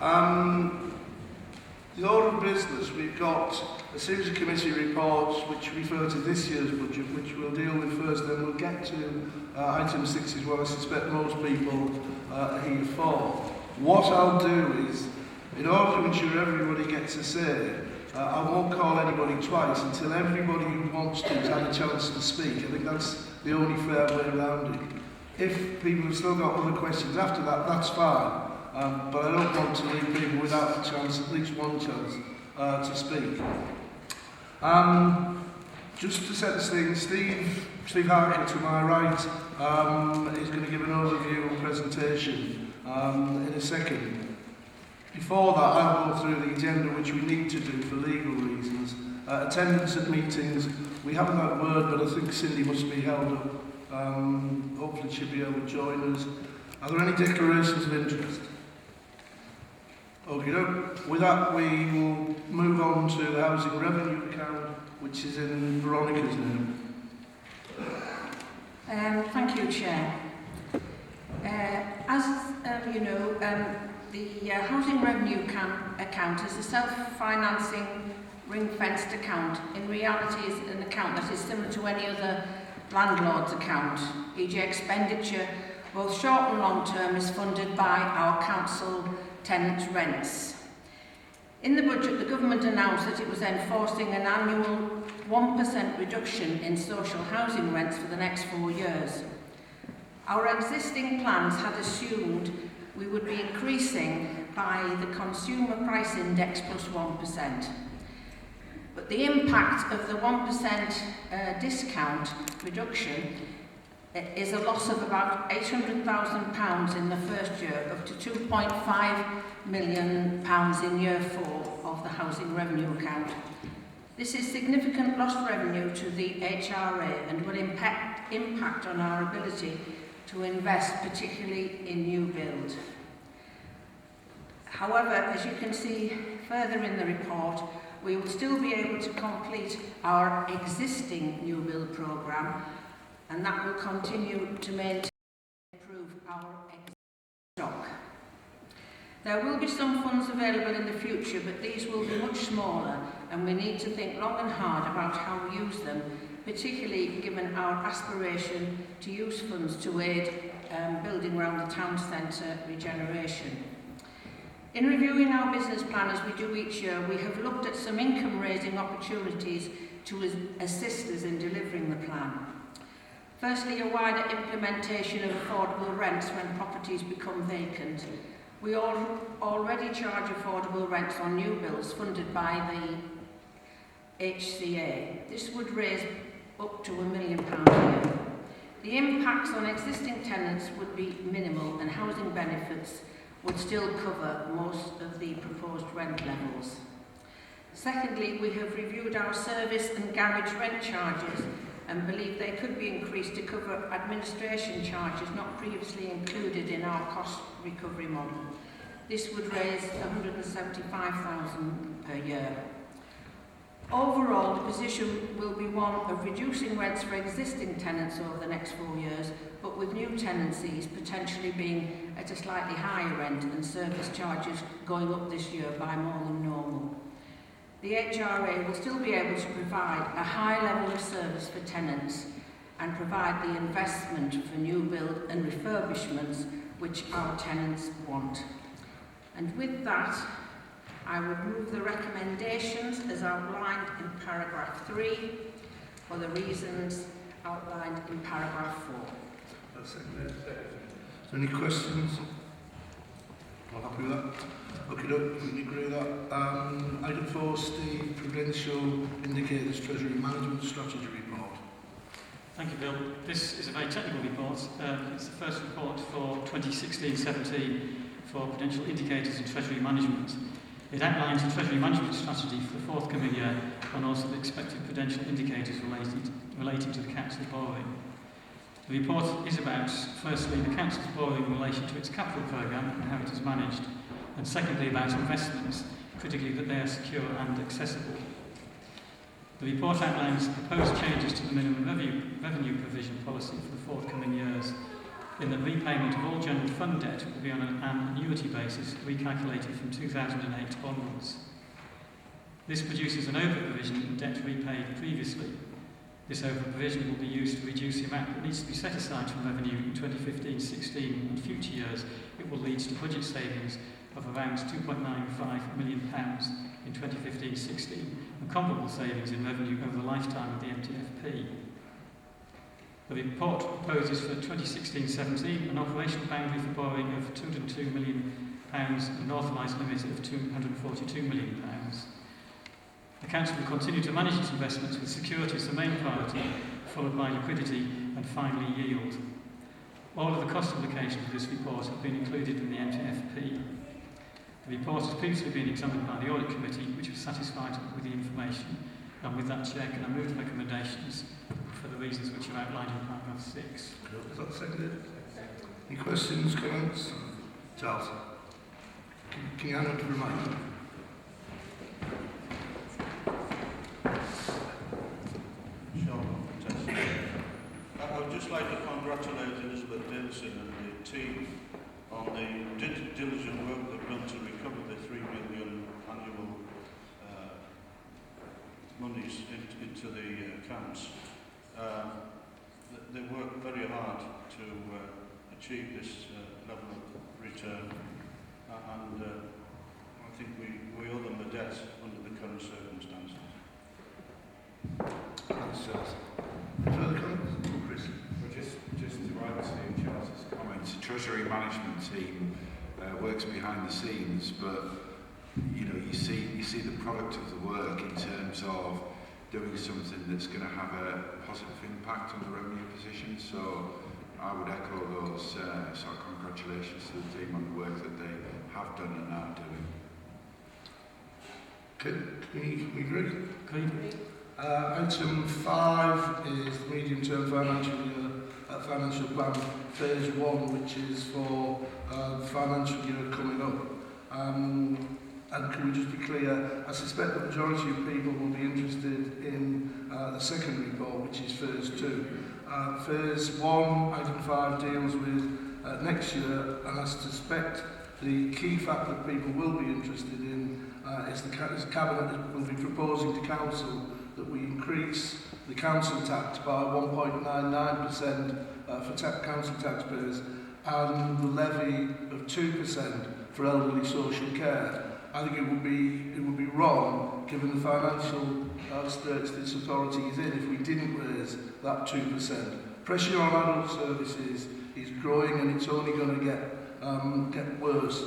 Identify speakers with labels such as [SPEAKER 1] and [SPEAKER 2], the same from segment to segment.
[SPEAKER 1] The order of business, we've got a series of committee reports which refer to this year's budget, which we'll deal with first, then we'll get to item 6 is what I suspect most people are here for. What I'll do is, in order to ensure everybody gets a say, I won't call anybody twice until everybody who wants to has had a chance to speak. I think that's the only fair way around it. If people have still got other questions after that, that's fine. But I don't want to leave people without a chance, at least one chance, to speak. Just to set the scene, Steve Harker to my right is going to give an overview and presentation in a second. Before that, I'll go through the agenda which we need to do for legal reasons. Attendance at meetings, we haven't had word, but I think Cindy must be held up. Hopefully she'll be able to join us. Are there any declarations of interest? Okay, with that we will move on to the housing revenue account, which is in Veronica's name.
[SPEAKER 2] Thank you, Chair. As you know, the housing revenue account is a self-financing ring-fenced account. In reality, is an account that is similar to any other landlord's account, e.g. expenditure, both short and long term, is funded by our council tenant rents. In the budget, the government announced that it was enforcing an annual 1% reduction in social housing rents for the next 4 years. Our existing plans had assumed we would be increasing by the consumer price index plus 1%. But the impact of the 1% discount reduction is a loss of about £800,000 in the first year, up to £2.5 million in year 4 of the housing revenue account. This is significant lost revenue to the HRA and will impact on our ability to invest, particularly in new build. However, as you can see further in the report, we will still be able to complete our existing new build programme, and that will continue to maintain and improve our existing stock. There will be some funds available in the future, but these will be much smaller, and we need to think long and hard about how we use them, particularly given our aspiration to use funds to aid building around the town centre regeneration. In reviewing our business plan as we do each year, we have looked at some income-raising opportunities to assist us in delivering the plan. Firstly, a wider implementation of affordable rents when properties become vacant. We already charge affordable rents on new builds funded by the HCA. This would raise up to £1 million a year. The impacts on existing tenants would be minimal, and housing benefits would still cover most of the proposed rent levels. Secondly, we have reviewed our service and garage rent charges and believe they could be increased to cover administration charges not previously included in our cost recovery model. This would raise £175,000 per year. Overall, the position will be one of reducing rents for existing tenants over the next 4 years, but with new tenancies potentially being at a slightly higher rent and service charges going up this year by more than normal. The HRA will still be able to provide a high level of service for tenants and provide the investment for new build and refurbishments which our tenants want. And with that, I would move the recommendations as outlined in paragraph 3 for the reasons outlined in paragraph 4.
[SPEAKER 1] Is there any questions? All happy with that? Okay, we agree with that. Item 4, Steve, Prudential Indicators Treasury Management Strategy Report.
[SPEAKER 3] Thank you, Bill. This is a very technical report. It's the first report for 2016-17 for Prudential Indicators and Treasury Management. It outlines the Treasury Management Strategy for the forthcoming year and also the expected prudential indicators relating to the Council's borrowing. The report is about, firstly, the Council's borrowing in relation to its capital programme and how it is managed, and secondly, about investments, critically that they are secure and accessible. The report outlines proposed changes to the minimum revenue provision policy for the forthcoming years. in that repayment of all general fund debt will be on an annuity basis recalculated from 2008 onwards. This produces an over-provision in debt repaid previously. This over-provision will be used to reduce the amount that needs to be set aside from revenue in 2015-16 and future years. It will lead to budget savings of around £2.95 million in 2015-16 and comparable savings in revenue over the lifetime of the MTFP. The report proposes for 2016-17 an operational boundary for borrowing of £202 million and an authorised limit of £242 million. The Council will continue to manage its investments with security as the main priority, followed by liquidity and finally yield. All of the cost implications of this report have been included in the MTFP. The report has previously been examined by the Audit Committee, which was satisfied with the information. And with that, Chair, can I move the recommendations for the reasons which are outlined in paragraph 6?
[SPEAKER 1] Is that seconded? Any questions, comments? Charles? Can you hand up to remind me?
[SPEAKER 4] I would just like to congratulate Elizabeth Davidson and the team on the diligent work they've done to recover the £3 million annual monies into the accounts. They worked very hard to achieve this level of return, and I think we owe them a debt under the current circumstances.
[SPEAKER 1] Thanks, Charles. Further comments? Chris?
[SPEAKER 5] Well, just to add to Charles's comments, the Treasury management team works behind the scenes, but you know, you see the product of the work in terms of doing something that's going to have a positive impact on the revenue position. So I would echo those sort of congratulations to the team on the work that they have done and are doing.
[SPEAKER 1] Okay, we agree?
[SPEAKER 3] Agreed.
[SPEAKER 1] Item 5 is the medium-term financial plan phase 1, which is for the financial year coming up. And can we just be clear, I suspect the majority of people will be interested in the second report, which is phase 2. Phase 1, item 5, deals with next year, and I suspect the key fact that people will be interested in is the Cabinet will be proposing to Council that we increase the council tax by 1.99% for council taxpayers and the levy of 2% for elderly social care. I think it would be wrong, given the financial straits this authority is in, if we didn't raise that 2%. Pressure on adult services is growing, and it's only going to get worse.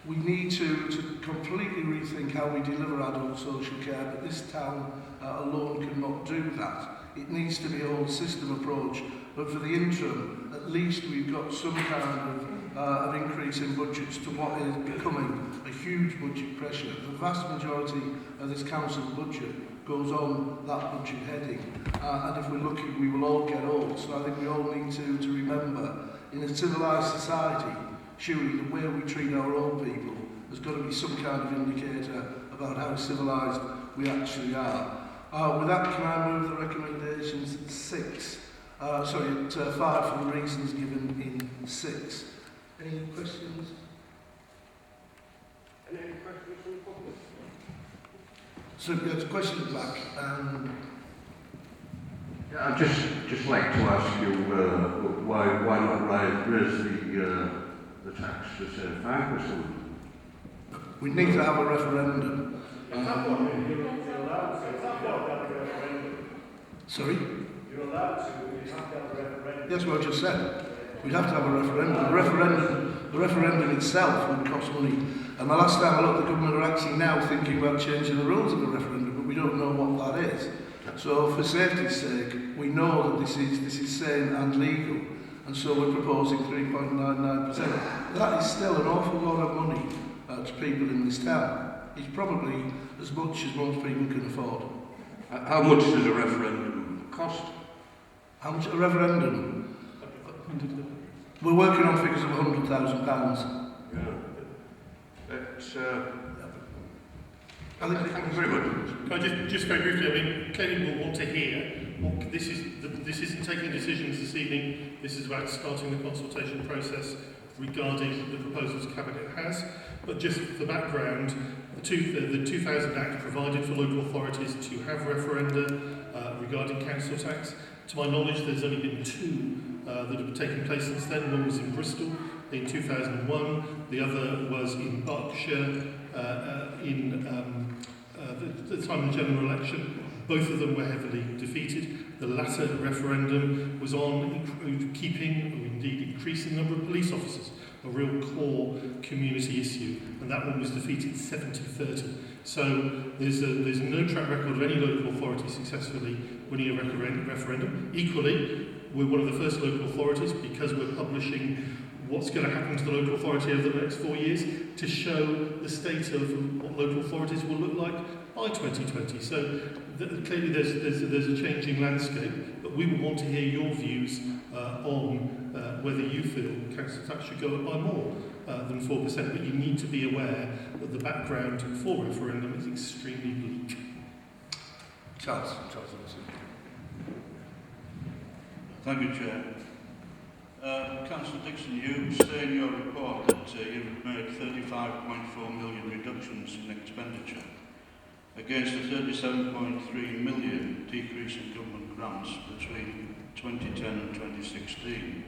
[SPEAKER 1] We need to completely rethink how we deliver adult social care, but this town alone cannot do that. It needs to be a whole system approach, but for the interim, at least we've got some kind of increase in budgets to what is becoming a huge budget pressure. The vast majority of this council's budget goes on that budget heading, and if we're lucky, we will all get old. So I think we all need to remember, in a civilised society, surely the way we treat our old people has got to be some kind of indicator about how civilised we actually are. With that, can I move the recommendations at 6? At 5 for the reasons given in 6. Any questions?
[SPEAKER 6] Any questions from the public?
[SPEAKER 1] So we have a question at the back.
[SPEAKER 6] Yeah, I'd just like to ask you why not raise the tax to say 5%?
[SPEAKER 1] We need to have a referendum.
[SPEAKER 7] You're allowed to. You have to have a referendum.
[SPEAKER 1] Sorry?
[SPEAKER 7] You're allowed to, but you have to have a referendum.
[SPEAKER 1] Yes, what I just said. We'd have to have a referendum. The referendum itself would cost money. And the last time I looked, the government are actually now thinking about changing the rules of the referendum, but we don't know what that is. So for safety's sake, we know that this is sane and legal, and so we're proposing 3.99%. That is still an awful lot of money to people in this town. It's probably as much as most people can afford.
[SPEAKER 6] How much does a referendum cost?
[SPEAKER 1] How much a referendum? We're working on figures of £100,000.
[SPEAKER 6] Yeah. That's,
[SPEAKER 1] I think
[SPEAKER 6] thank you very much.
[SPEAKER 7] Just very briefly, I mean, clearly we'll want to hear this isn't taking decisions this evening. This is about starting the consultation process regarding the proposals Cabinet has. But just for background, the 2000 Act provided for local authorities to have referenda regarding council tax. To my knowledge, there's only been 2 that have taken place since then. One was in Bristol in 2001, the other was in Berkshire in the time of the general election. Both of them were heavily defeated. The latter referendum was on keeping, or indeed increasing the number of police officers, a real core community issue, and that one was defeated 70-30. So there's no track record of any local authority successfully winning a referendum. Equally, we're one of the first local authorities, because we're publishing what's going to happen to the local authority over the next 4 years, to show the state of what local authorities will look like by 2020. So clearly there's a changing landscape, but we would want to hear your views on whether you feel council tax should go up by more than 4%, but you need to be aware that the background for referendum is extremely bleak.
[SPEAKER 1] Charles.
[SPEAKER 4] Thank you, Chair. Councillor Dixon, you say in your report that you've made 35.4 million reductions in expenditure against a 37.3 million decrease in government grants between 2010 and 2016.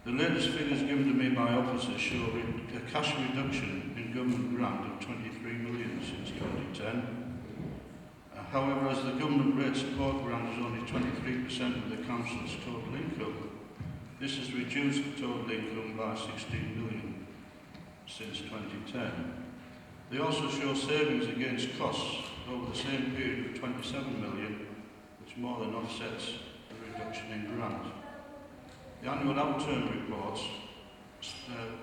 [SPEAKER 4] The latest figures given to me by officers show a cash reduction in government grant of 23 million since 2010. However, as the government rate support grant is only 23% of the council's total income, this has reduced the total income by 16 million since 2010. They also show savings against costs over the same period of 27 million, which more than offsets the reduction in grant. The annual outturn reports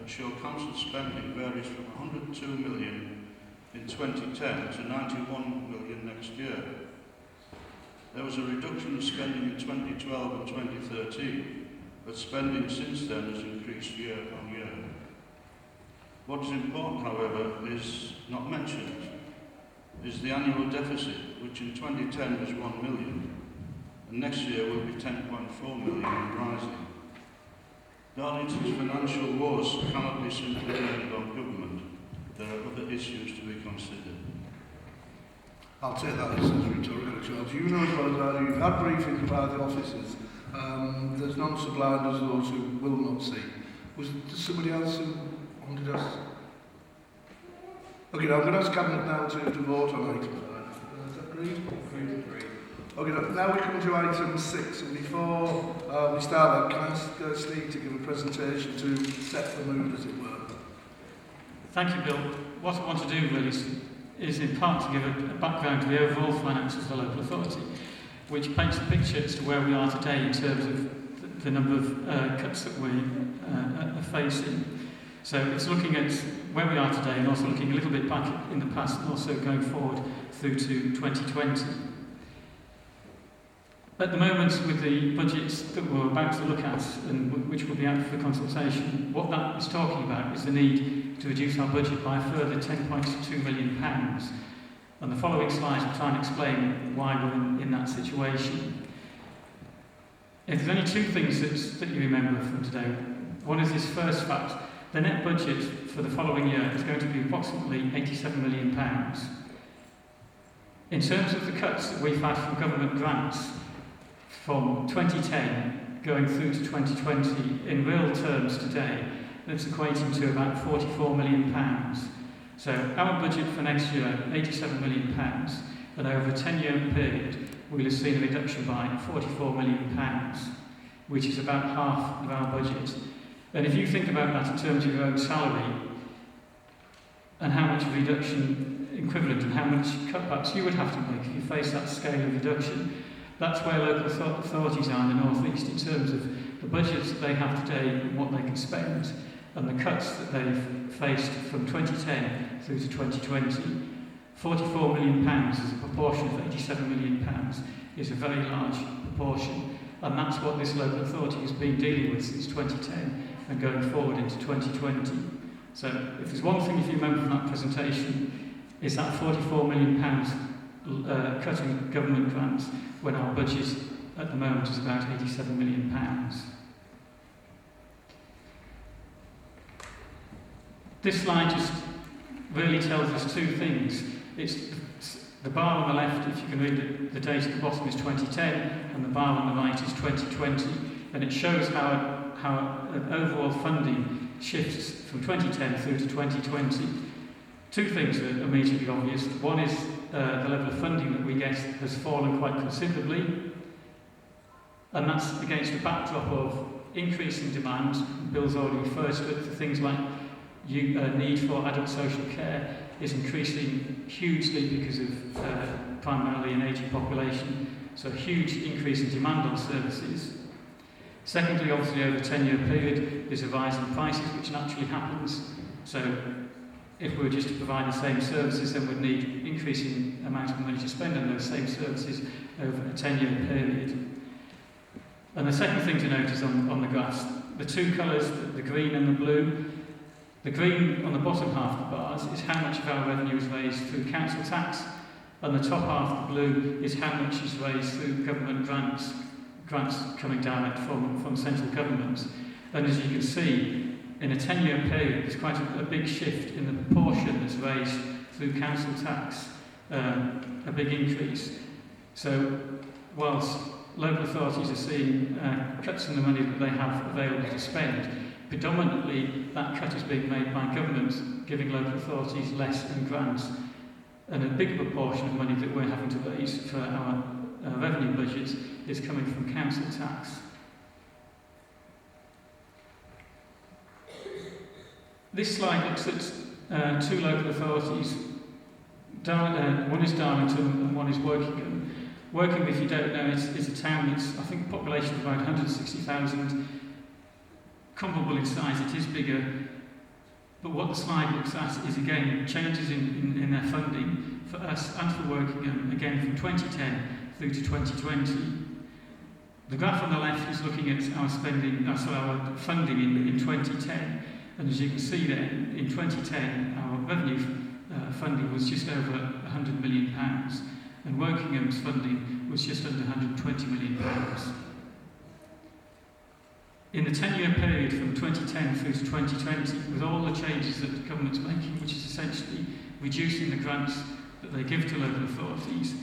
[SPEAKER 4] show council spending varies from 102 million in 2010 to 91 million next year. There was a reduction of spending in 2012 and 2013, but spending since then has increased year on year. What is important, however, is not mentioned, is the annual deficit, which in 2010 was 1 million, and next year will be 10.4 million and rising. Darlington's financial woes cannot be simply blamed on government. There are other issues to be considered.
[SPEAKER 1] I'll take that as rhetorical, Charles. You know as well as I do, you've had briefings by the officers. There's none so blind as those who will not see. Was there somebody else who wanted us? Okay, now I'm going to ask Cabinet now to vote on item 5. Is that agreed? Agreed. Okay, now we come to item 6, and before we start that, can I ask Steve to give a presentation to set the mood, as it were?
[SPEAKER 3] Thank you, Bill. What I want to do really is in part to give a background to the overall finances of the local authority, which paints a picture as to where we are today in terms of the number of cuts that we are facing. So it's looking at where we are today and also looking a little bit back in the past and also going forward through to 2020. At the moment, with the budgets that we're about to look at and which will be out for consultation, what that is talking about is the need to reduce our budget by a further £10.2 million. And the following slides will try and explain why we're in that situation. If there's only 2 things that you remember from today, one is this first fact. The net budget for the following year is going to be approximately £87 million. In terms of the cuts that we've had from government grants from 2010 going through to 2020, in real terms today, that's equating to about £44 million. So our budget for next year, £87 million, and over a 10-year period, we'll have seen a reduction by £44 million, which is about half of our budget. And if you think about that in terms of your own salary, and how much reduction equivalent and how much cutbacks you would have to make if you face that scale of reduction, that's where local authorities are in the North East in terms of the budgets that they have today and what they can spend, and the cuts that they've faced from 2010 through to 2020. £44 million as a proportion of £87 million is a very large proportion, and that's what this local authority has been dealing with since 2010 and going forward into 2020. So if there's one thing if you remember from that presentation, is that £44 million cutting government grants when our budget at the moment is about £87 million. This slide just really tells us two things. It's the bar on the left, if you can read the date at the bottom, is 2010, and the bar on the right is 2020, and it shows how overall funding shifts from 2010 through to 2020. Two things are immediately obvious. One is the level of funding that we get has fallen quite considerably, and that's against a backdrop of increasing demand. Bill's already referred to it, for things like need for adult social care is increasing hugely because of primarily an ageing population, so a huge increase in demand on services. Secondly, obviously over a 10-year period, there's a rise in prices which naturally happens, so if we were just to provide the same services, then we'd need increasing amounts of money to spend on those same services over a 10-year period. And the second thing to note is on the graphs, the two colours, the green and the blue. The green on the bottom half of the bars is how much of our revenue is raised through council tax, and the top half, the blue, is how much is raised through government grants coming direct from central government. And as you can see, in a 10-year period, there's quite a big shift in the proportion that's raised through council tax, a big increase. So whilst local authorities are seeing cuts in the money that they have available to spend, predominantly that cut is being made by governments, giving local authorities less in grants, and a big proportion of money that we're having to raise for our revenue budgets is coming from council tax. This slide looks at two local authorities. One is Darlington and one is Wokingham. Wokingham, if you don't know, is a town that's, I think, population of about 160,000. Comparable in size, it is bigger, but what the slide looks at is again changes in their funding for us and for Wokingham, again from 2010 through to 2020. The graph on the left is looking at our spending, our funding in 2010, and as you can see there, in 2010 our revenue funding was just over £100 million, and Wokingham's funding was just under £120 million. In the 10-year period from 2010 through to 2020, with all the changes that the government's making, which is essentially reducing the grants that they give to local authorities,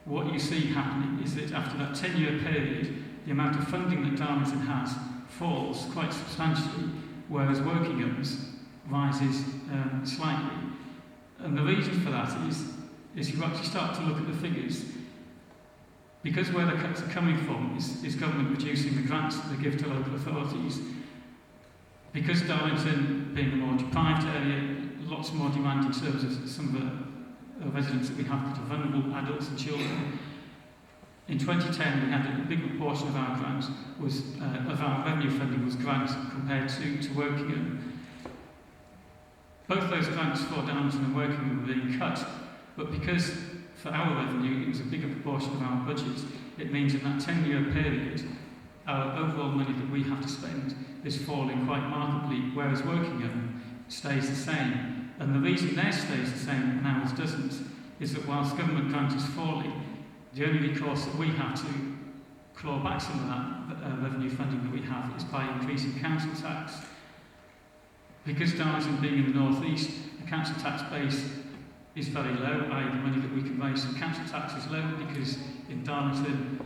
[SPEAKER 3] what you see happening is that after that 10-year period, the amount of funding that Darlington has falls quite substantially, whereas Wokingham's rises slightly. And the reason for that is you actually start to look at the figures. Because where the cuts are coming from is government reducing the grants that they give to local authorities. Because Darlington, being a more deprived area, lots more demand in terms of some of the residents that we have that are vulnerable, adults and children. In 2010, we had a big proportion of our grants of our revenue funding was grants compared to Wokingham. Both those grants for Darlington and Wokingham were being cut, but because for our revenue, it was a bigger proportion of our budget. It means in that 10-year period, our overall money that we have to spend is falling quite markedly, whereas Wokingham stays the same. And the reason theirs stays the same and ours doesn't is that whilst government grant is falling, the only recourse that we have to claw back some of that revenue funding that we have is by increasing council tax. Because Darlington being in the north east, the council tax base is very low, i.e. the money that we can raise from council tax is low because in Darlington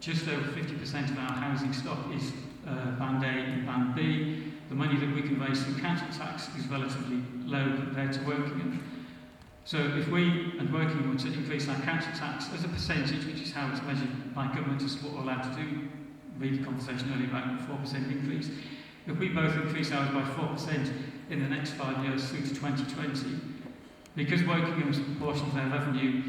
[SPEAKER 3] just over 50% of our housing stock is Band A and Band B. The money that we can raise from council tax is relatively low compared to Wokingham. So if we and Wokingham were to increase our council tax as a percentage, which is how it's measured by government as what we're allowed to do, read the conversation earlier about a 4% increase, if we both increase ours by 4% in the next 5 years through to 2020, because Wokingham's proportion of their revenue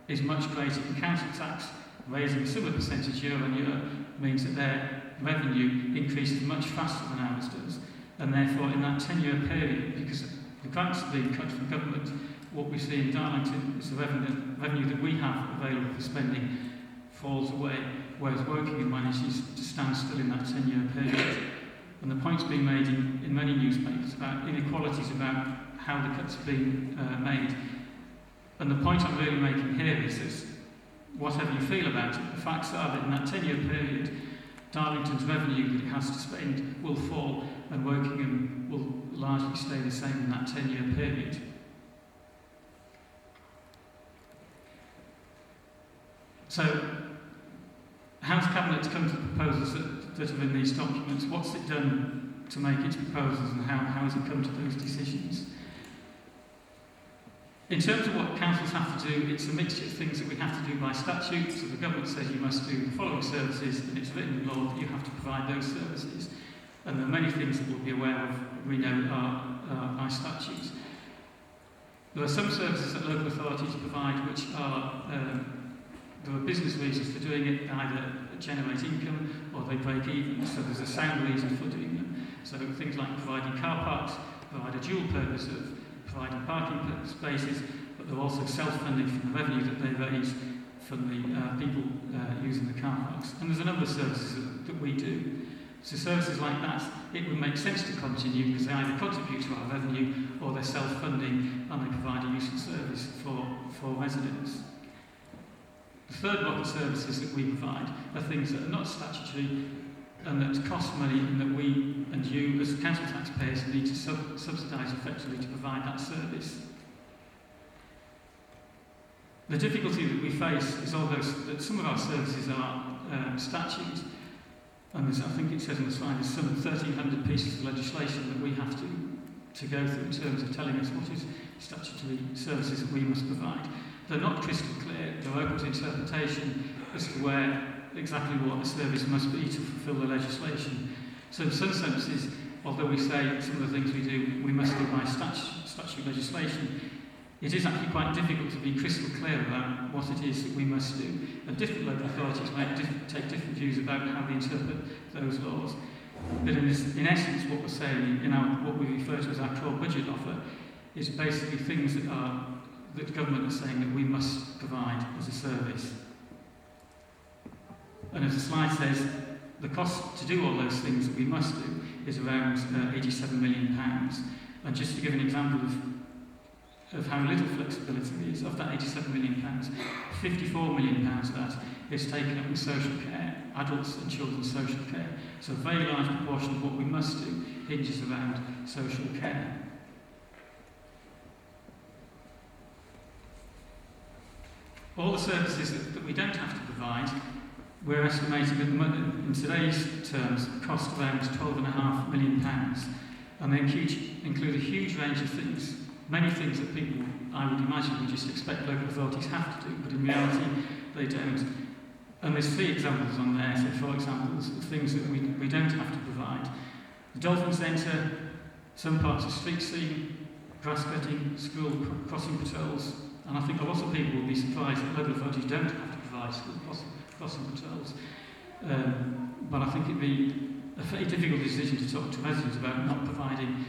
[SPEAKER 3] is much greater than council tax, raising a similar percentage year on year means that their revenue increases much faster than ours does. And therefore, in that 10-year period, because the grants are being cut from government, what we see in Darlington is the revenue that we have available for spending falls away, whereas Wokingham manages to stand still in that 10-year period. And the point's being made in many newspapers about inequalities about how the cuts are being made. And the point I'm really making here is that whatever you feel about it, the facts are that in that 10-year period, Darlington's revenue that it has to spend will fall and Wokingham will largely stay the same in that 10-year period. So, how's Cabinet come to the proposals that are in these documents? What's it done to make its proposals and how has it come to those decisions? In terms of what councils have to do, it's a mixture of things that we have to do by statute. So the government says you must do the following services, and it's written in law that you have to provide those services. And there are many things that we'll be aware of, we know are by statutes. There are some services that local authorities provide which are, there are business reasons for doing it, they either generate income or they break even, so there's a sound reason for doing them. So things like providing car parks provide a dual purpose of providing parking spaces, but they're also self-funding from the revenue that they raise from the people using the car parks. And there's a number of services that we do. So services like that, it would make sense to continue because they either contribute to our revenue or they're self-funding and they provide a useful service for residents. The third block of services that we provide are things that are not statutory and that cost money and that we and you as council taxpayers need to subsidise effectively to provide that service. The difficulty that we face is that some of our services are statute, and I think it says on the slide there's some 1,300 pieces of legislation that we have to go through in terms of telling us what is statutory services that we must provide. They're not crystal clear, they're open to interpretation as to where exactly what the service must be to fulfil the legislation. So in some senses, although we say some of the things we do, we must do by statutory legislation, it is actually quite difficult to be crystal clear about what it is that we must do. And different local authorities might take different views about how they interpret those laws. But in essence, what we're saying in what we refer to as our core budget offer is basically things that government is saying that we must provide as a service. And as the slide says, the cost to do all those things that we must do is around £87 million. And just to give an example of how little flexibility there is, of that £87 million, £54 million of that is taken up with social care, adults and children's social care. So a very large proportion of what we must do hinges around social care. All the services that we don't have to provide, we're estimating in today's terms cost around £12.5 million, and they include a huge range of things. Many things that people, I would imagine, would just expect local authorities have to do, but in reality they don't. And there's 3 examples on there, so 4 examples of things that we don't have to provide. The Dolphin Centre, some parts of street scene, grass cutting, school crossing patrols, and I think a lot of people will be surprised that local authorities don't have to provide school crossing patrols. But I think it'd be a very difficult decision to talk to residents about not providing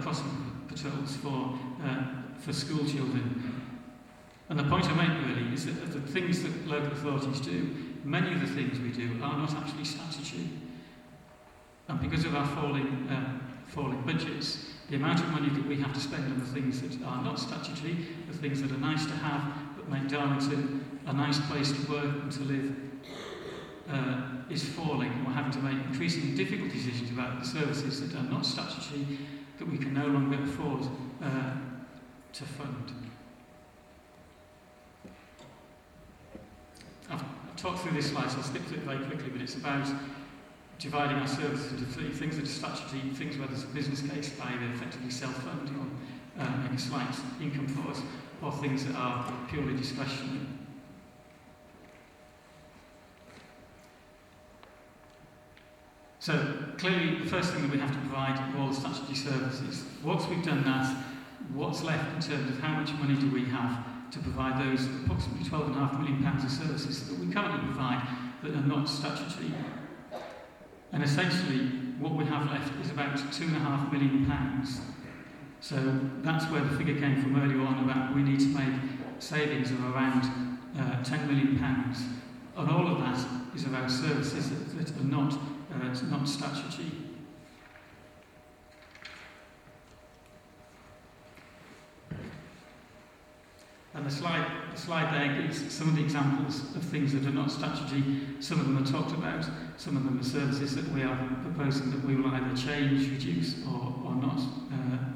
[SPEAKER 3] crossing patrols for school children. And the point I make really is that the things that local authorities do, many of the things we do are not actually statutory. And because of our falling budgets, the amount of money that we have to spend on the things that are not statutory, the things that are nice to have but make Darlington a nice place to work and to live, is falling. We're having to make increasingly difficult decisions about the services that are not statutory that we can no longer afford to fund. I've talked through this slide, so I'll skip through it very quickly, but it's about dividing our services into 3 things that are statutory, things where there's a business case, either effectively self-fund or make a slight income for us, or things that are purely discretionary. So clearly the first thing that we have to provide are all the statutory services. Once we've done that, what's left in terms of how much money do we have to provide those approximately £12.5 million of services that we currently provide that are not statutory? And essentially what we have left is about £2.5 million. So that's where the figure came from earlier on about we need to make savings of around £10 million. And all of that is around services that are not statutory. And the slide there gives some of the examples of things that are not statutory. Some of them are talked about, some of them are services that we are proposing that we will either change, reduce or not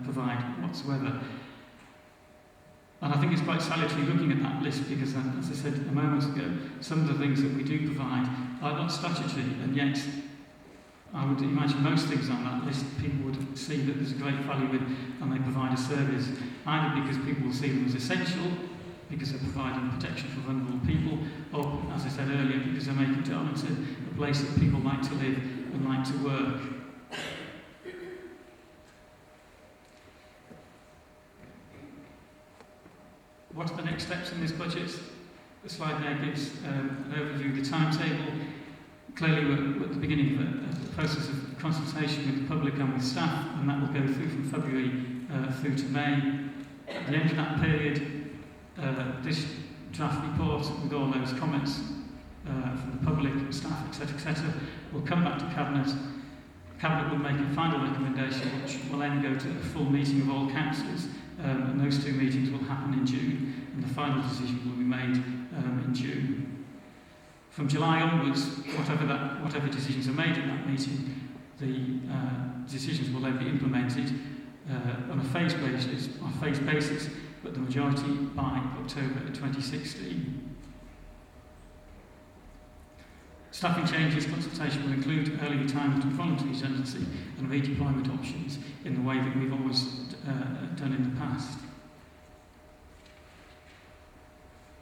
[SPEAKER 3] provide whatsoever. And I think it's quite salutary looking at that list because, as I said a moment ago, some of the things that we do provide are not statutory, and yet I would imagine most things on that list people would see that there's a great value in, and they provide a service, either because people will see them as essential, because they're providing protection for vulnerable people, or, as I said earlier, because they're making Darlington a place that people like to live and like to work. What are the next steps in this budget? The slide there gives an overview of the timetable. Clearly, we're at the beginning of a process of consultation with the public and with staff, and that will go through from February through to May. At the end of that period, this draft report with all those comments from the public, staff, etc., will come back to Cabinet. Cabinet will make a final recommendation, which will then go to a full meeting of all councillors, and those two meetings will happen in June, and the final decision will be made in June. From July onwards, whatever decisions are made at that meeting, the decisions will then be implemented on a phased basis, but the majority by October 2016. Staffing changes consultation will include early retirement and voluntary redundancy and redeployment options in the way that we've always done in the past.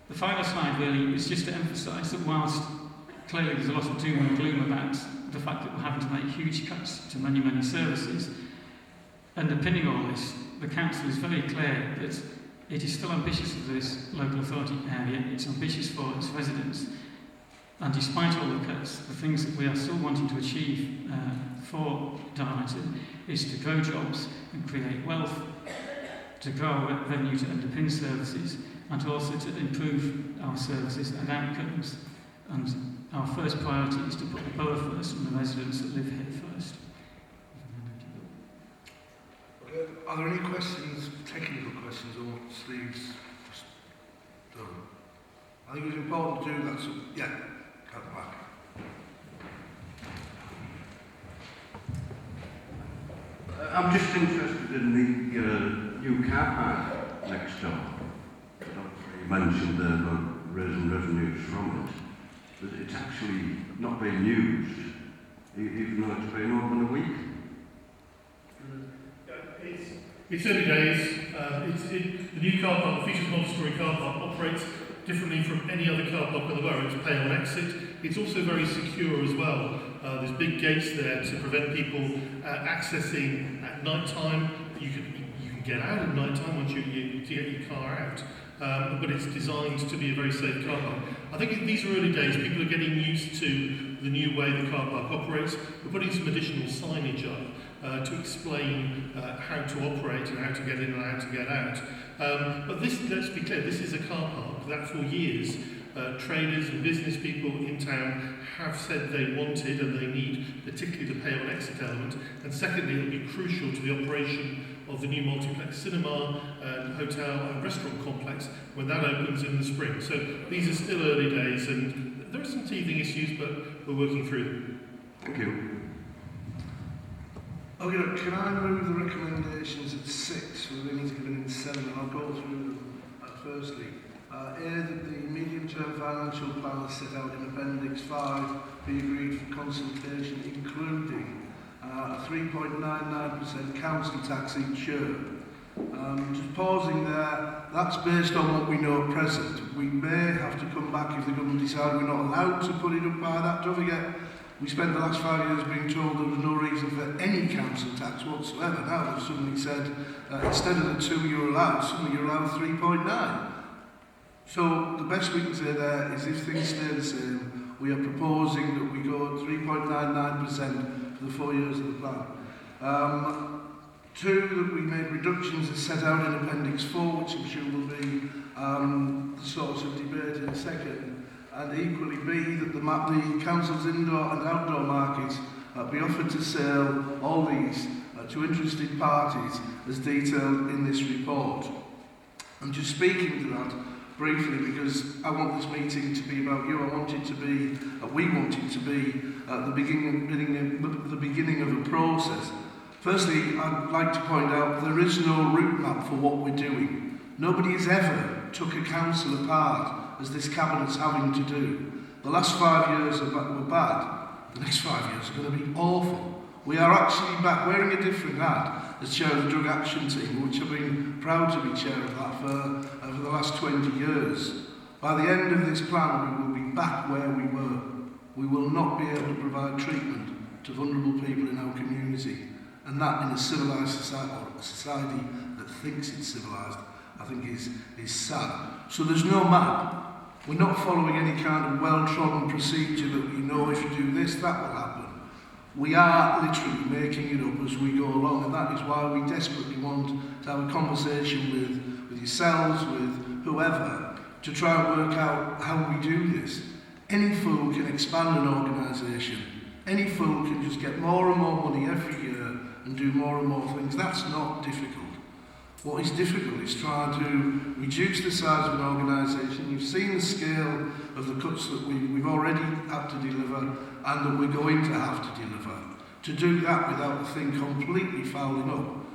[SPEAKER 3] The final slide really is just to emphasise that whilst clearly there's a lot of doom and gloom about the fact that we're having to make huge cuts to many, many services, underpinning all this, the Council is very clear that it is still ambitious for this local authority area, it's ambitious for its residents, and despite all the cuts, the things that we are still wanting to achieve for Darlington is to grow jobs and create wealth, to grow our revenue to underpin services, and also to improve our services and outcomes. And our first priority is to put the borough first and the residents that live here first.
[SPEAKER 1] Are there any questions, technical questions, or Steve's done? I think it's important to do that. So, yeah, at the back.
[SPEAKER 6] I'm just interested in the new car park next door. You mentioned raising revenues from it. But it's actually not being used, even though it's been open a week.
[SPEAKER 7] It's early days. The new car park, the features multi-storey car park, operates differently from any other car park in the borough. It's pay on exit. It's also very secure as well. There's big gates there to prevent people accessing at night time. You can get out at night time once you get your car out. But it's designed to be a very safe car park. I think these are early days. People are getting used to the new way the car park operates. We're putting some additional signage up to explain how to operate and how to get in and how to get out. But this, let's be clear, this is a car park that for years traders and business people in town have said they wanted and they need, particularly the pay on exit element. And secondly, it'll be crucial to the operation of the new multiplex cinema and hotel and restaurant complex when that opens in the spring. So these are still early days and there are some teething issues, but we're working through them.
[SPEAKER 6] Thank you.
[SPEAKER 1] Okay, can I move the recommendations at 6? We're going to give it in 7, and I'll go through them firstly. A, that the medium-term financial plan is set out in Appendix 5 be agreed for consultation, including a 3.99% council tax each year. Just pausing there, that's based on what we know at present. We may have to come back if the government decide we're not allowed to put it up by that. Don't forget, we spent the last 5 years being told there was no reason for any council tax whatsoever. Now they've suddenly said, instead of the 2 you're allowed, suddenly you're allowed 3.9. So the best we can say there is if things stay the same, we are proposing that we go 3.99% for the 4 years of the plan. 2, that we made reductions as set out in Appendix 4, which I'm sure will be the source of debate in a second. And equally B, that the council's indoor and outdoor markets be offered to sale, all these, to interested parties as detailed in this report. I'm just speaking to that briefly because I want this meeting to be about you. I want it to be, we want it to be the beginning of a process. Firstly, I'd like to point out there is no route map for what we're doing. Nobody has ever took a council apart as this cabinet's having to do. The last 5 years were bad. The next 5 years are going to be awful. We are actually back wearing a different hat as chair of the Drug Action Team, which I've been proud to be chair of that for the last 20 years. By the end of this plan, we will be back where we were. We will not be able to provide treatment to vulnerable people in our community. And that in a civilised society, or a society that thinks it's civilised, I think is sad. So there's no map. We're not following any kind of well-trodden procedure that we know if you do this, that will happen. We are literally making it up as we go along, and that is why we desperately want to have a conversation with yourselves, with whoever, to try and work out how we do this. Any fool can expand an organisation. Any fool can just get more and more money every year and do more and more things. That's not difficult. What is difficult is trying to reduce the size of an organisation. You've seen the scale of the cuts that we've already had to deliver and that we're going to have to deliver. To do that without the thing completely fouling up.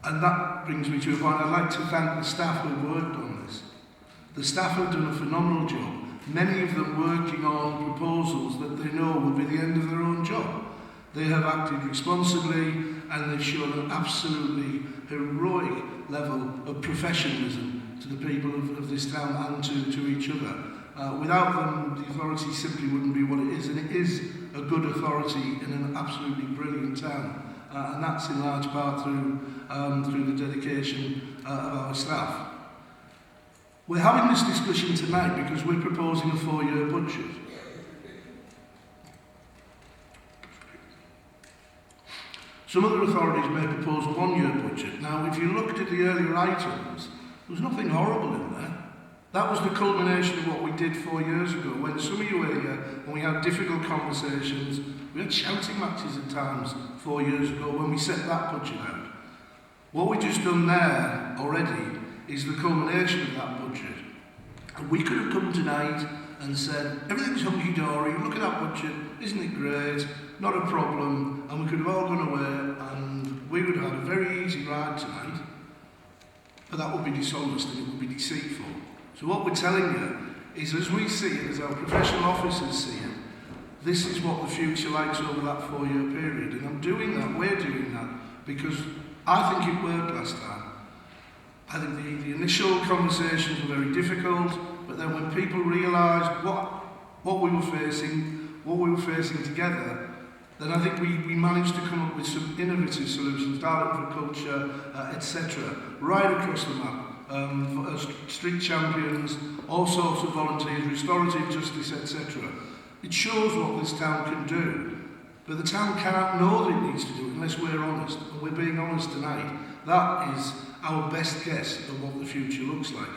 [SPEAKER 1] And that brings me to a point. I'd like to thank the staff who worked on this. The staff have done a phenomenal job. Many of them working on proposals that they know will be the end of their own job. They have acted responsibly and they've shown an absolutely heroic level of professionalism to the people of this town and to each other. Without them, the authority simply wouldn't be what it is, and it is a good authority in an absolutely brilliant town. And that's in large part through the dedication of our staff. We're having this discussion tonight because we're proposing a 4-year budget. Some other authorities may propose a 1-year budget. Now, if you looked at the earlier items, there was nothing horrible in there. That was the culmination of what we did 4 years ago, when some of you were here and we had difficult conversations. We had shouting matches at times 4 years ago when we set that budget out. What we've just done there already is the culmination of that budget. And we could have come tonight and said, everything's hunky-dory, look at that budget, isn't it great, not a problem, and we could have all gone away and we would have had a very easy ride tonight, but that would be dishonest and it would be deceitful. So what we're telling you is, as we see it, as our professional officers see it, this is what the future likes over that 4-year period. And I'm doing that, we're doing that, because I think it worked last time. I think the initial conversations were very difficult, but then when people realised what we were facing together, then I think we managed to come up with some innovative solutions, Darlington for culture, etc., right across the map. Street champions, all sorts of volunteers, restorative justice, etc. It shows what this town can do, but the town can't know that it needs to do it unless we're honest, and we're being honest tonight. That is our best guess of what the future looks like.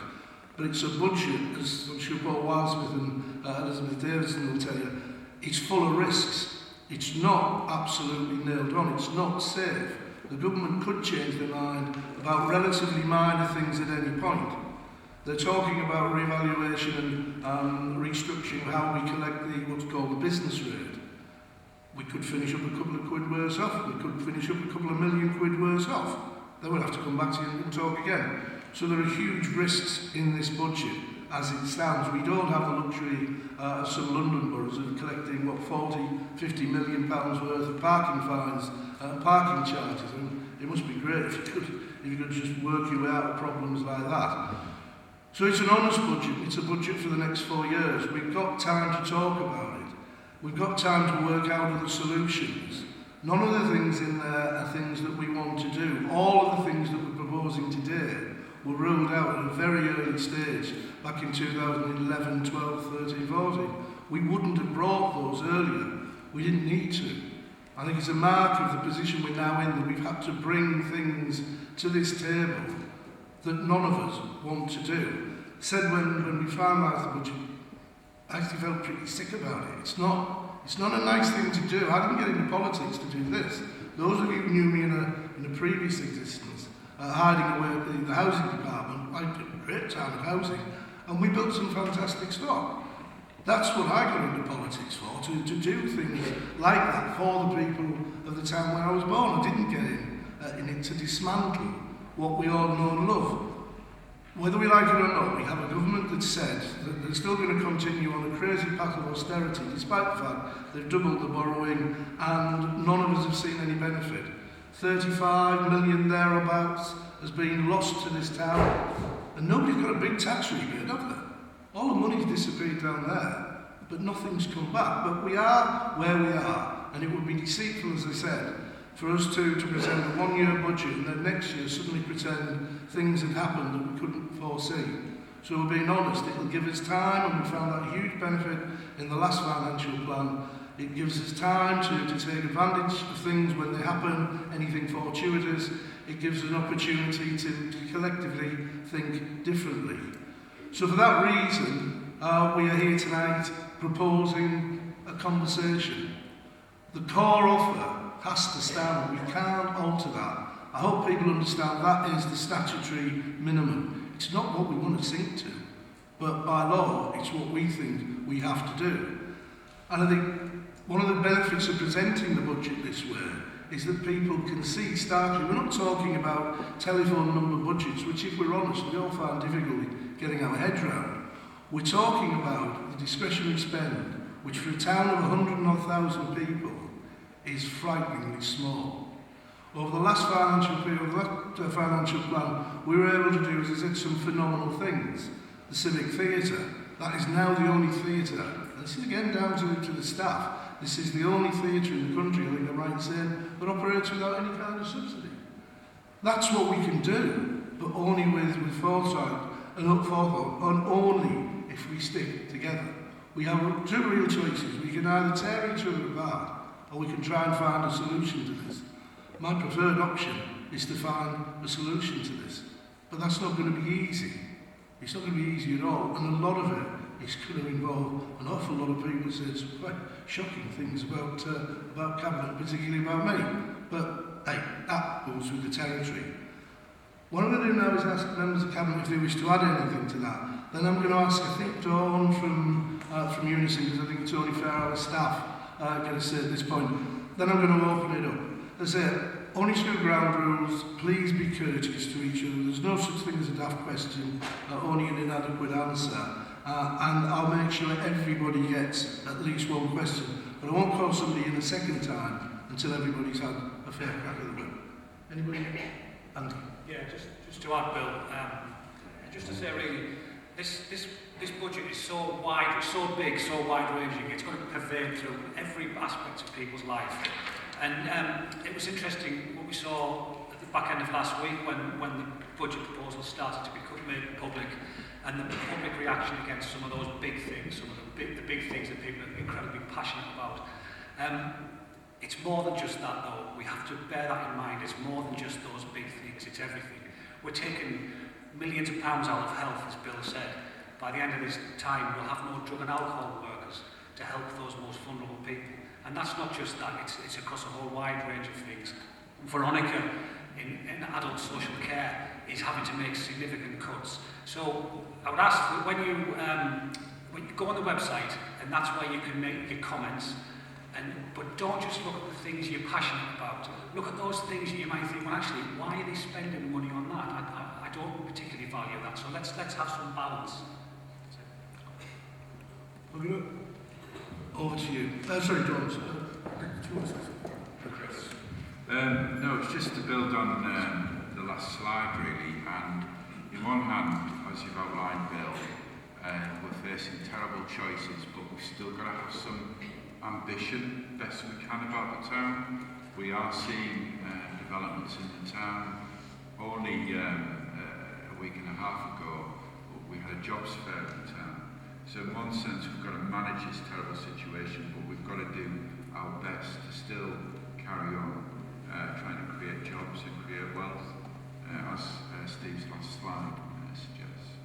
[SPEAKER 1] But it's a budget, as I'm sure Paul Wildsmith and Elizabeth Davison will tell you, it's full of risks. It's not absolutely nailed on, it's not safe. The government could change their mind about relatively minor things at any point. They're talking about re-evaluation and restructuring how we collect what's called the business rate. We could finish up a couple of quid worse off. We could finish up a couple of million quid worse off. Then we'll have to come back to you and talk again. So there are huge risks in this budget as it stands. We don't have the luxury of some London boroughs of collecting, 50 million pounds worth of parking fines and parking charges. And it must be great if you could just work your way out of problems like that. So it's an honest budget. It's a budget for the next 4 years. We've got time to talk about it. We've got time to work out other solutions. None of the things in there are things that we want to do. All of the things that we're proposing today were ruled out at a very early stage, back in 2011, 12, 13, 14. We wouldn't have brought those earlier. We didn't need to. I think it's a mark of the position we're now in that we've had to bring things to this table that none of us want to do. Said when we finalised the budget, I actually felt pretty sick about it. It's not a nice thing to do. I didn't get into politics to do this. Those of you who knew me in a previous existence hiding away in the housing department. I did a great town of housing, and we built some fantastic stock. That's what I got into politics for, to do things like that for the people of the town where I was born. I didn't get in it to dismantle what we all know and love. Whether we like it or not, we have a government that said that they're still going to continue on a crazy path of austerity, despite the fact they've doubled the borrowing and none of us have seen any benefit. 35 million thereabouts has been lost to this town, and nobody's got a big tax rebate, have they? All the money's disappeared down there, but nothing's come back. But we are where we are, and it would be deceitful, as I said, for us to present a one-year budget and then next year suddenly pretend things had happened that we couldn't foresee. So we're being honest, it'll give us time, and we found that a huge benefit in the last financial plan. It gives us time to take advantage of things when they happen, anything fortuitous. It gives us an opportunity to collectively think differently. So for that reason, we are here tonight proposing a conversation. The core offer has to stand. We can't alter that. I hope people understand that is the statutory minimum. It's not what we want to sink to, but by law, it's what we think we have to do. And I think one of the benefits of presenting the budget this way is that people can see starkly. We're not talking about telephone number budgets, which, if we're honest, we all find difficulty getting our heads around. We're talking about the discretionary spend, which for a town of 100,000 people is frighteningly small. Over the last financial period, over the last financial plan, we were able to do, as I said, some phenomenal things. The Civic Theatre, that is now the only theatre, and this is again down to the staff, this is the only theatre in the country, I think I'm right in saying, that operates without any kind of subsidy. That's what we can do, but only with foresight and up forethought, and only if we stick together. We have two real choices. We can either tear each other apart, or we can try and find a solution to this. My preferred option is to find a solution to this, but that's not going to be easy. It's not going to be easy at all, and a lot of it is going to involve an awful lot of people saying some quite shocking things about Cabinet, particularly about me. But hey, that goes with the territory. What I'm going to do now is ask members of Cabinet if they wish to add anything to that. Then I'm going to ask, I think, Dawn from Unison, because I think it's only fair our staff get a say at this point. Then I'm going to open it up. As I say, only two ground rules, please be courteous to each other. There's no such thing as a daft question, only an inadequate answer. And I'll make sure everybody gets at least one question. But I won't call somebody in a second time until everybody's had a fair crack at the whip. Anybody? Andy?
[SPEAKER 8] Yeah, just to add, Bill, just to say really, this budget is so wide, it's so big, so wide-ranging, it's going to pervade through every aspect of people's life. And it was interesting what we saw at the back end of last week when the budget proposal started to become made public, and the public reaction against some of those big things, some of the big things that people are incredibly passionate about. It's more than just that, though. We have to bear that in mind. It's more than just those big things. It's everything. We're taking millions of pounds out of health, as Bill said. By the end of this time, we'll have no drug and alcohol workers to help those most vulnerable people. And that's not just that. It's across a whole wide range of things. Veronica, in adult social care, is having to make significant cuts. So I would ask that when you go on the website, and that's where you can make your comments, but don't just look at the things you're passionate about. Look at those things you might think, well, actually, why are they spending money on that? I don't particularly value that, so let's have some balance.
[SPEAKER 1] Over to you. Sorry, John.
[SPEAKER 5] No, it's just to build on the last slide, really. And in one hand, as you've outlined, Bill, we're facing terrible choices, but we've still got to have some ambition, best we can, about the town. We are seeing developments in the town. Only a week and a half ago, we had a jobs fair in town. So in one sense, we've got to manage this terrible situation, but we've got to do our best to still carry on trying to create jobs and create wealth, as Steve's last slide suggests.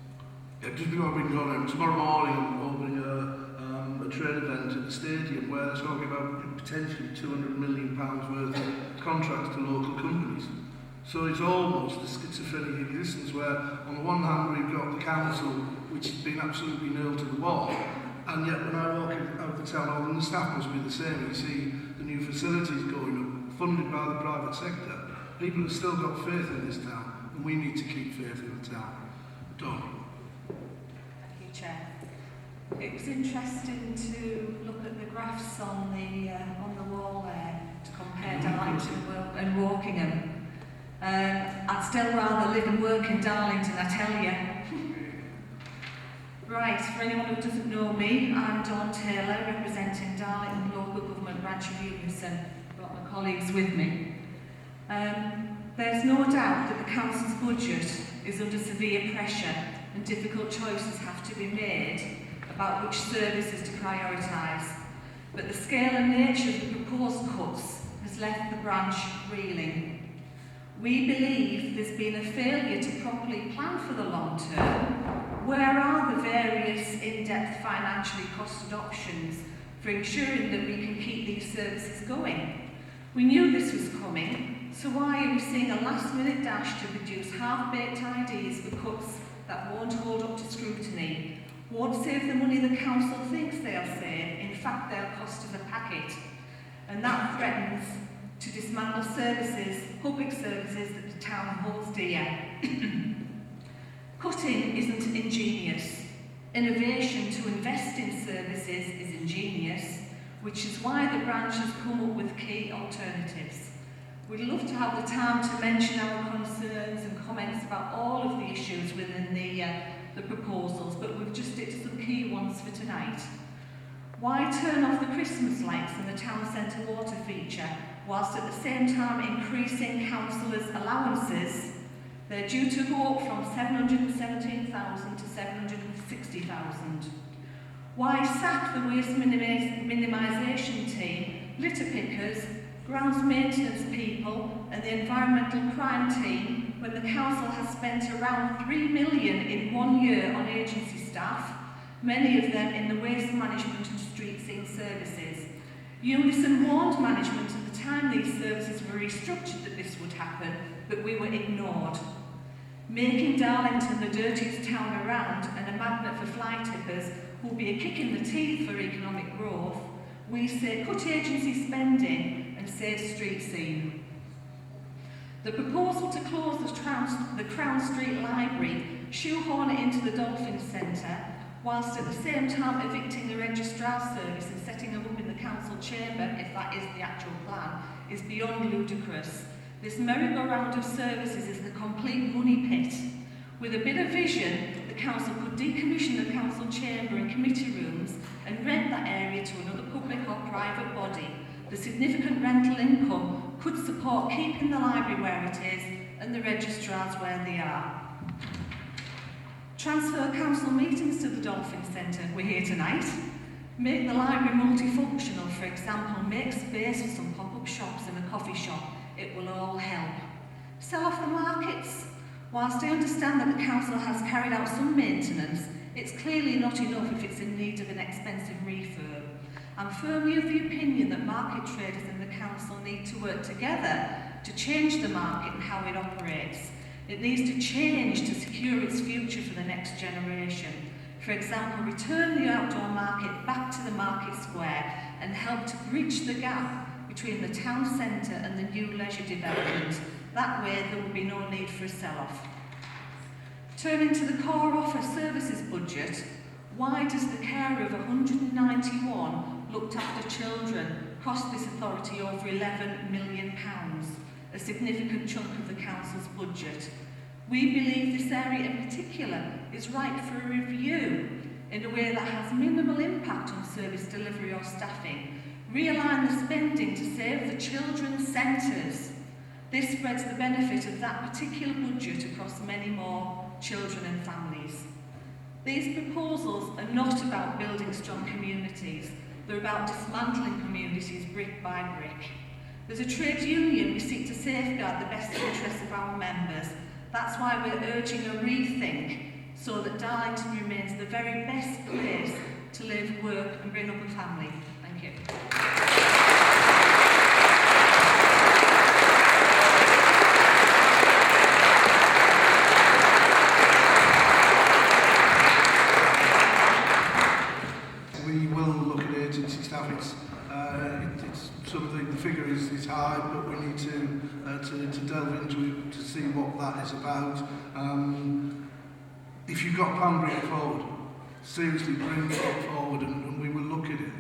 [SPEAKER 1] Yeah, just before we go on, tomorrow morning I'm opening a trade event at the stadium where they're talking about potentially £200 million worth of contracts to local companies. So it's almost a schizophrenic existence where on the one hand we've got the council which has been absolutely nailed to the wall, and yet when I walk out of the town hall, and the staff must be the same, you see the new facilities going up, funded by the private sector. People have still got faith in this town, and we need to keep faith in the town. Done.
[SPEAKER 9] Thank you, Chair. It was interesting to look at the graphs on the wall there to compare Darlington and Wokingham. I'd still rather live and work in Darlington, I tell you. Right, for anyone who doesn't know me, I'm Dawn Taylor, representing Darlington Local Government Branch of Unison. I've got my colleagues with me. There's no doubt that the council's budget is under severe pressure and difficult choices have to be made about which services to prioritise. But the scale and nature of the proposed cuts has left the branch reeling. We believe there's been a failure to properly plan for the long term. Where are the various in-depth financially costed options for ensuring that we can keep these services going? We knew this was coming, so why are we seeing a last-minute dash to produce half-baked ideas for cuts that won't hold up to scrutiny, won't save the money the council thinks they'll save, in fact they'll cost us a packet, and that threatens to dismantle services, public services that the town holds dear. Cutting isn't ingenious. Innovation to invest in services is ingenious, which is why the branch has come up with key alternatives. We'd love to have the time to mention our concerns and comments about all of the issues within the proposals, but we've just picked some key ones for tonight. Why turn off the Christmas lights in the town centre water feature, whilst at the same time increasing councillors' allowances? They're due to go up from 717,000 to 760,000. Why sack the waste minimisation team, litter pickers, grounds maintenance people and the environmental crime team when the council has spent around 3 million in 1 year on agency staff, many of them in the waste management and street scene services? Unison warned management at the time these services were restructured that this would happen, but we were ignored. Making Darlington the dirtiest town around and a magnet for fly tippers will be a kick in the teeth for economic growth. We say cut agency spending and save street scene. The proposal to close the Crown Street Library, shoehorn it into the Dolphin Centre, whilst at the same time evicting the Registrar's service and setting them up in the council chamber, if that is the actual plan, is beyond ludicrous. This merry-go-round of services is the complete money pit. With a bit of vision, the council could decommission the council chamber and committee rooms and rent that area to another public or private body. The significant rental income could support keeping the library where it is and the registrars where they are. Transfer council meetings to the Dolphin Centre, we're here tonight. Make the library multifunctional, for example, make space for some pop-up shops and a coffee shop. It will all help. Sell off the markets. Whilst I understand that the council has carried out some maintenance, it's clearly not enough if it's in need of an expensive refurb. I'm firmly of the opinion that market traders and the council need to work together to change the market and how it operates. It needs to change to secure its future for the next generation. For example, return the outdoor market back to the market square and help to bridge the gap between the town centre and the new leisure development. That way there will be no need for a sell-off. Turning to the core offer services budget, why does the care of 191 looked after children cost this authority over £11 million, a significant chunk of the council's budget? We believe this area in particular is ripe for a review in a way that has minimal impact on service delivery or staffing. Realign the spending to save the children's centres. This spreads the benefit of that particular budget across many more children and families. These proposals are not about building strong communities. They're about dismantling communities brick by brick. As a trade union, we seek to safeguard the best interests of our members. That's why we're urging a rethink so that Darlington remains the very best place to live, work and bring up a family. Thank you.
[SPEAKER 1] what that is about. If you've got a plan, bring it forward. Seriously, bring it forward, and we will look at it.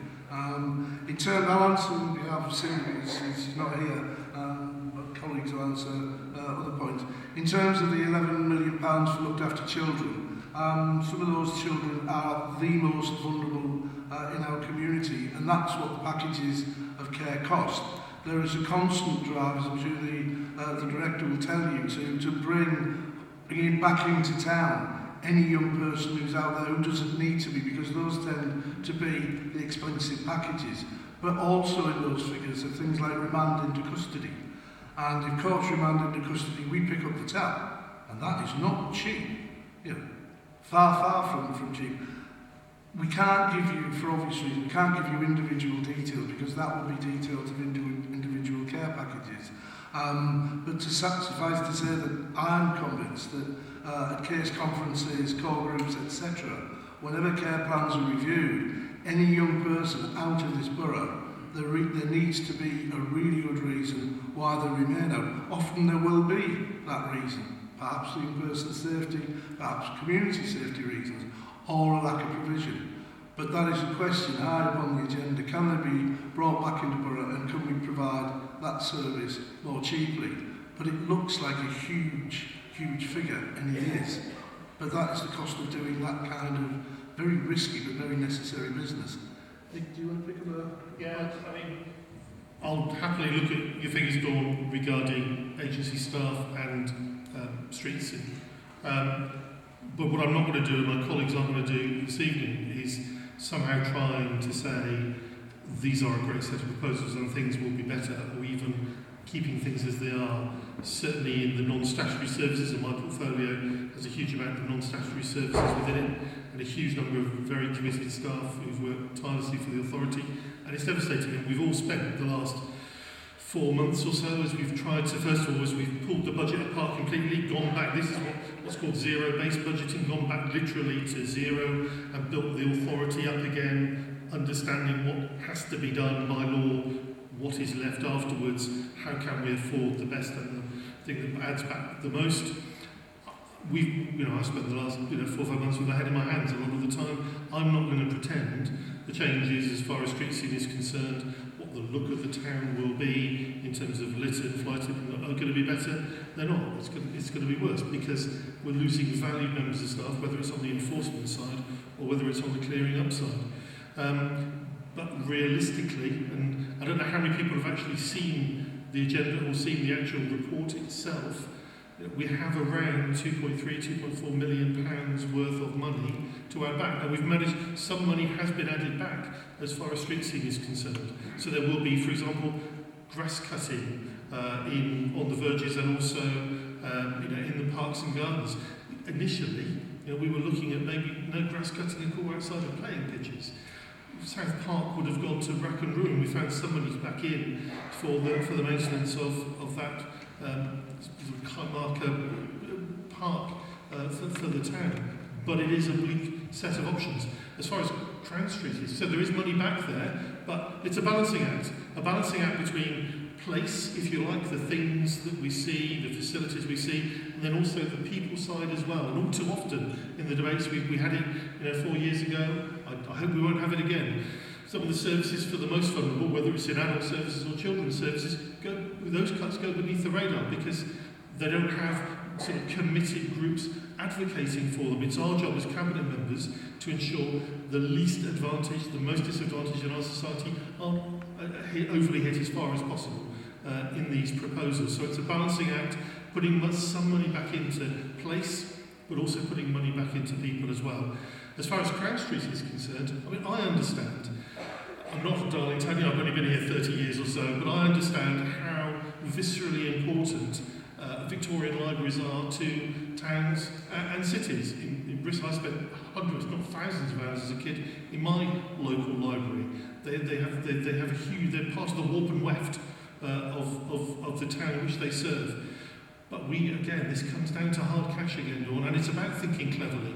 [SPEAKER 1] In terms, I'll answer on behalf of Sue, because she's not here, but colleagues will answer other points. In terms of the £11 million for looked after children, some of those children are the most vulnerable in our community, and that's what the packages of care cost. There is a constant drive, as I'm sure the director will tell you, to bring back into town any young person who's out there who doesn't need to be, because those tend to be the expensive packages. But also in those figures are things like remand into custody. And if courts remand into custody, we pick up the tab. And that is not cheap. You know, far from cheap. We can't give you, for obvious reasons, we can't give you individual detail, because that would be details of individual care packages. But to suffice to say that I'm convinced that at case conferences, core groups, etc., whenever care plans are reviewed, any young person out of this borough, there needs to be a really good reason why they remain out. Often there will be that reason, perhaps the young person's safety, perhaps community safety reasons, or a lack of provision. But that is a question high upon the agenda. Can they be brought back into borough, and can we provide that service more cheaply? But it looks like a huge figure, and it is. But that is the cost of doing that kind of very risky but very necessary business. Nick, do you want to pick up a...
[SPEAKER 7] Yeah, I mean, I'll happily look at your figures, Dawn, regarding agency staff and streets. But what I'm not going to do, and my colleagues aren't going to do this evening, is somehow trying to say these are a great set of proposals and things will be better, or even keeping things as they are. Certainly in the non-statutory services of my portfolio, there's a huge amount of non-statutory services within it, and a huge number of very committed staff who've worked tirelessly for the authority, and it's devastating. And we've all spent the last 4 months or so as we've tried to, first of all, as we've pulled the budget apart completely, gone back, this is what's called zero-based budgeting, gone back literally to zero and built the authority up again, understanding what has to be done by law, what is left afterwards, how can we afford the best and the thing that adds back the most. I've spent the last 4 or 5 months with my head in my hands a lot of the time. I'm not going to pretend the changes as far as street scene is concerned, what the look of the town will be in terms of litter and fly tipping are going to be better. They're not. It's going to be worse, because we're losing valued members of staff, whether it's on the enforcement side or whether it's on the clearing up side. But realistically, and I don't know how many people have actually seen the agenda or seen the actual report itself, we have around £2.4 million worth of money to add back. Now we've managed, some money has been added back as far as street scene is concerned. So there will be, for example, grass cutting on the verges, and also in the parks and gardens. Initially, we were looking at maybe no grass cutting at all outside of playing pitches. South Park would have gone to rack and ruin. We found some money back in for the maintenance of that marker park for the town. But it is a bleak set of options. As far as Crown Street is, so there is money back there, but it's a balancing act between place, if you like, the things that we see, the facilities we see, and then also the people side as well. And all too often in the debates we had it 4 years ago, I hope we won't have it again. Some of the services for the most vulnerable, whether it's in adult services or children's services, those cuts go beneath the radar because they don't have sort of committed groups advocating for them. It's our job as cabinet members to ensure the least advantaged, the most disadvantaged in our society are overly hit as far as possible in these proposals. So it's a balancing act, putting some money back into place, but also putting money back into people as well. As far as Crown Street is concerned, I mean, I understand. I'm not from Darlington, I've only been here 30 years or so, but I understand how viscerally important Victorian libraries are to towns and cities. In Bristol, I spent hundreds, not thousands of hours as a kid in my local library. They have a huge, they're part of the warp and weft of the town which they serve. But this comes down to hard cash again, Dawn, and it's about thinking cleverly.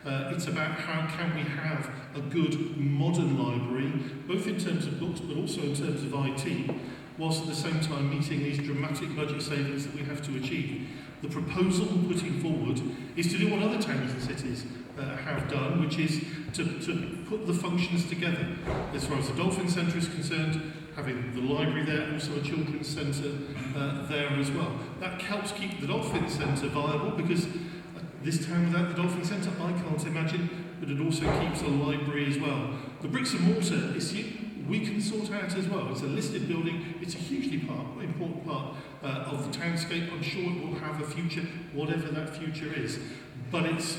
[SPEAKER 7] It's about how can we have a good modern library, both in terms of books but also in terms of IT, whilst at the same time meeting these dramatic budget savings that we have to achieve. The proposal we're putting forward is to do what other towns and cities have done, which is to put the functions together. As far as the Dolphin Centre is concerned, having the library there, also a children's centre there as well. That helps keep the Dolphin Centre viable, because this town without the Dolphin Centre, I can't imagine, but it also keeps a library as well. The bricks and mortar issue we can sort out as well. It's a listed building, it's a hugely important part of the townscape. I'm sure it will have a future, whatever that future is. But it's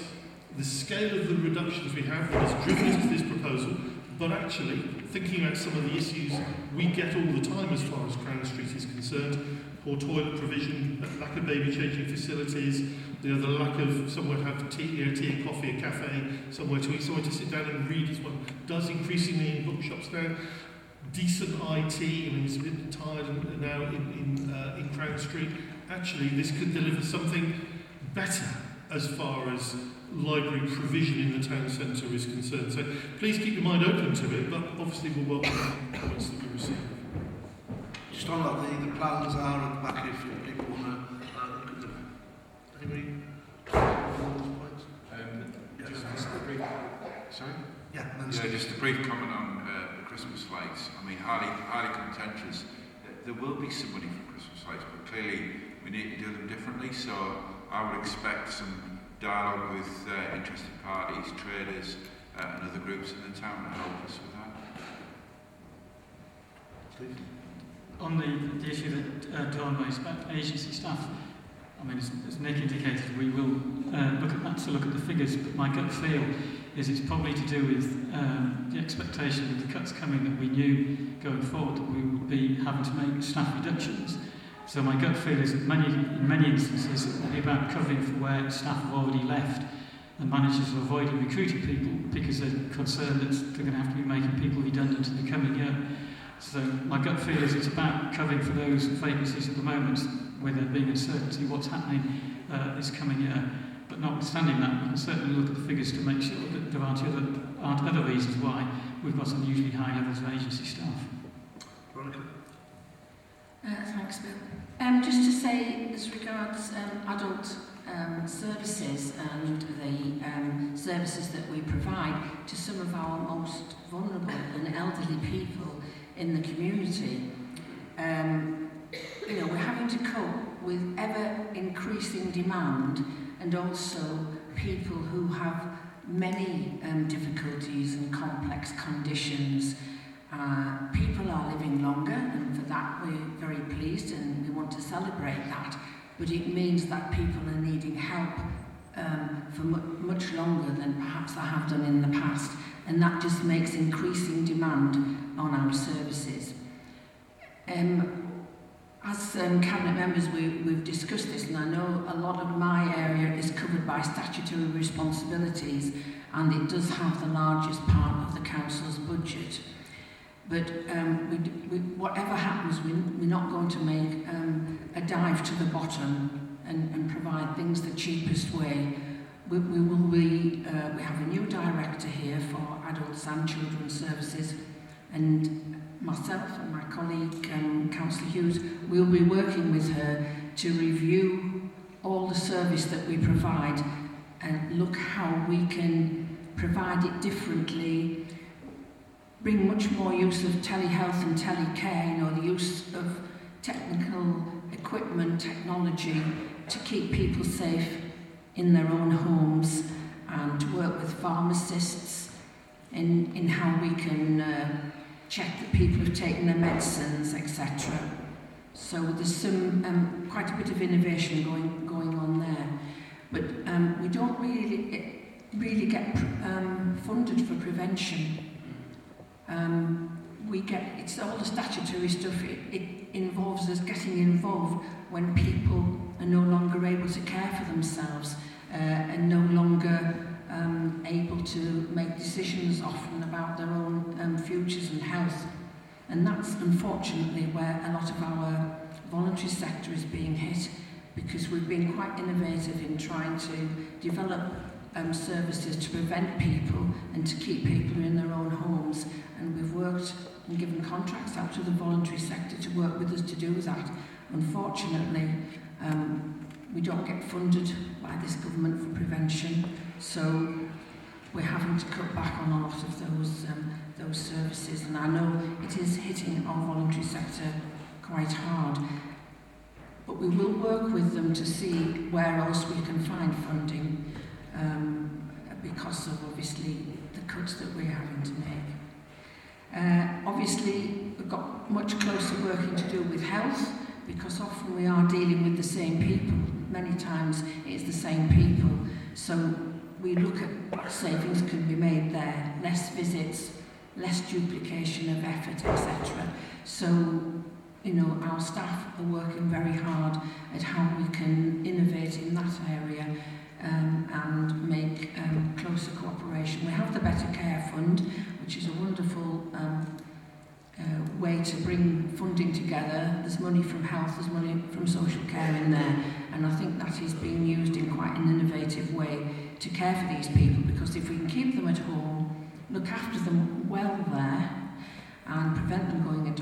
[SPEAKER 7] the scale of the reductions we have that has driven us to this proposal, but actually thinking about some of the issues we get all the time as far as Crown Street is concerned: poor toilet provision, lack of baby changing facilities, the lack of somewhere to have tea and coffee, a cafe, somewhere to eat, somewhere to sit down and read, as one does increasingly in bookshops now. Decent IT, I mean, it's a bit tired now in Crown Street. Actually, this could deliver something better as far as library provision in the town centre is concerned. So please keep your mind open to it, but obviously we'll welcome the comments that we receive.
[SPEAKER 1] Just on that, the plans are at the back if people want to look at them. Anybody?
[SPEAKER 5] Just a brief, sorry?
[SPEAKER 1] Yeah,
[SPEAKER 5] Just a brief comment on the Christmas lights. I mean, highly contentious. There will be some money for Christmas lights, but clearly we need to do them differently. So I would expect some dialogue with interested parties, traders, and other groups in the town to help us with that.
[SPEAKER 3] On the issue that Dawn raised about agency staff, I mean, as Nick indicated, we will look at the figures, but my gut feel is it's probably to do with the expectation of the cuts coming, that we knew going forward that we would be having to make staff reductions. So my gut feel is that in many instances it will be about covering for where staff have already left, and managers are avoiding recruiting people because they're concerned that they're going to have to be making people redundant in the coming year. So my gut feel is it's about covering for those vacancies at the moment, where there being uncertainty what's happening this coming year. But notwithstanding that, we can certainly look at the figures to make sure that there aren't other reasons why we've got unusually high levels of agency staff.
[SPEAKER 1] Veronica?
[SPEAKER 2] Thanks, Bill. Just to say, as regards adult services and the services that we provide to some of our most vulnerable and elderly people in the community, we're having to cope with ever-increasing demand, and also people who have many difficulties and complex conditions. People are living longer, and for that we're very pleased and we want to celebrate that. But it means that people are needing help for much longer than perhaps they have done in the past, and that just makes increasing demand on our services. As Cabinet members, we've discussed this, and I know a lot of my area is covered by statutory responsibilities, and it does have the largest part of the council's budget. But whatever happens, we're not going to make a dive to the bottom and provide things the cheapest way. We have a new director here for adults and children's services, and myself and my colleague, Councillor Hughes, will be working with her to review all the service that we provide and look how we can provide it differently, bring much more use of telehealth and telecare, the use of technical equipment, technology to keep people safe in their own homes, and work with pharmacists in how we can check that people have taken their medicines, etc. So there's some quite a bit of innovation going on there, but we don't really get funded for prevention. It's all the statutory stuff. It involves us getting involved when people are no longer able to care for themselves and no longer able to make decisions often about their own futures and health. And that's unfortunately where a lot of our voluntary sector is being hit, because we've been quite innovative in trying to develop services to prevent people and to keep people in their own homes, and we've worked and given contracts out to the voluntary sector to work with us to do that. Unfortunately, we don't get funded by this government for prevention, so we're having to cut back on a lot of those services, and I know it is hitting our voluntary sector quite hard. But we will work with them to see where else we can find funding, because of obviously the cuts that we're having to make. Obviously, we've got much closer working to do with health, because often we are dealing with the same people. Many times it's the same people. So we look at what savings can be made there, less visits, less duplication of effort, etc. So, you know, our staff are working very hard at how we can innovate in that area and make closer cooperation. We have the Better Care Fund, which is a wonderful way to bring funding together. There's money from health, there's money from social care in there, and I think that is being used in quite an innovative way to care for these people, because if we can keep them at home, look after them well there, and prevent them going into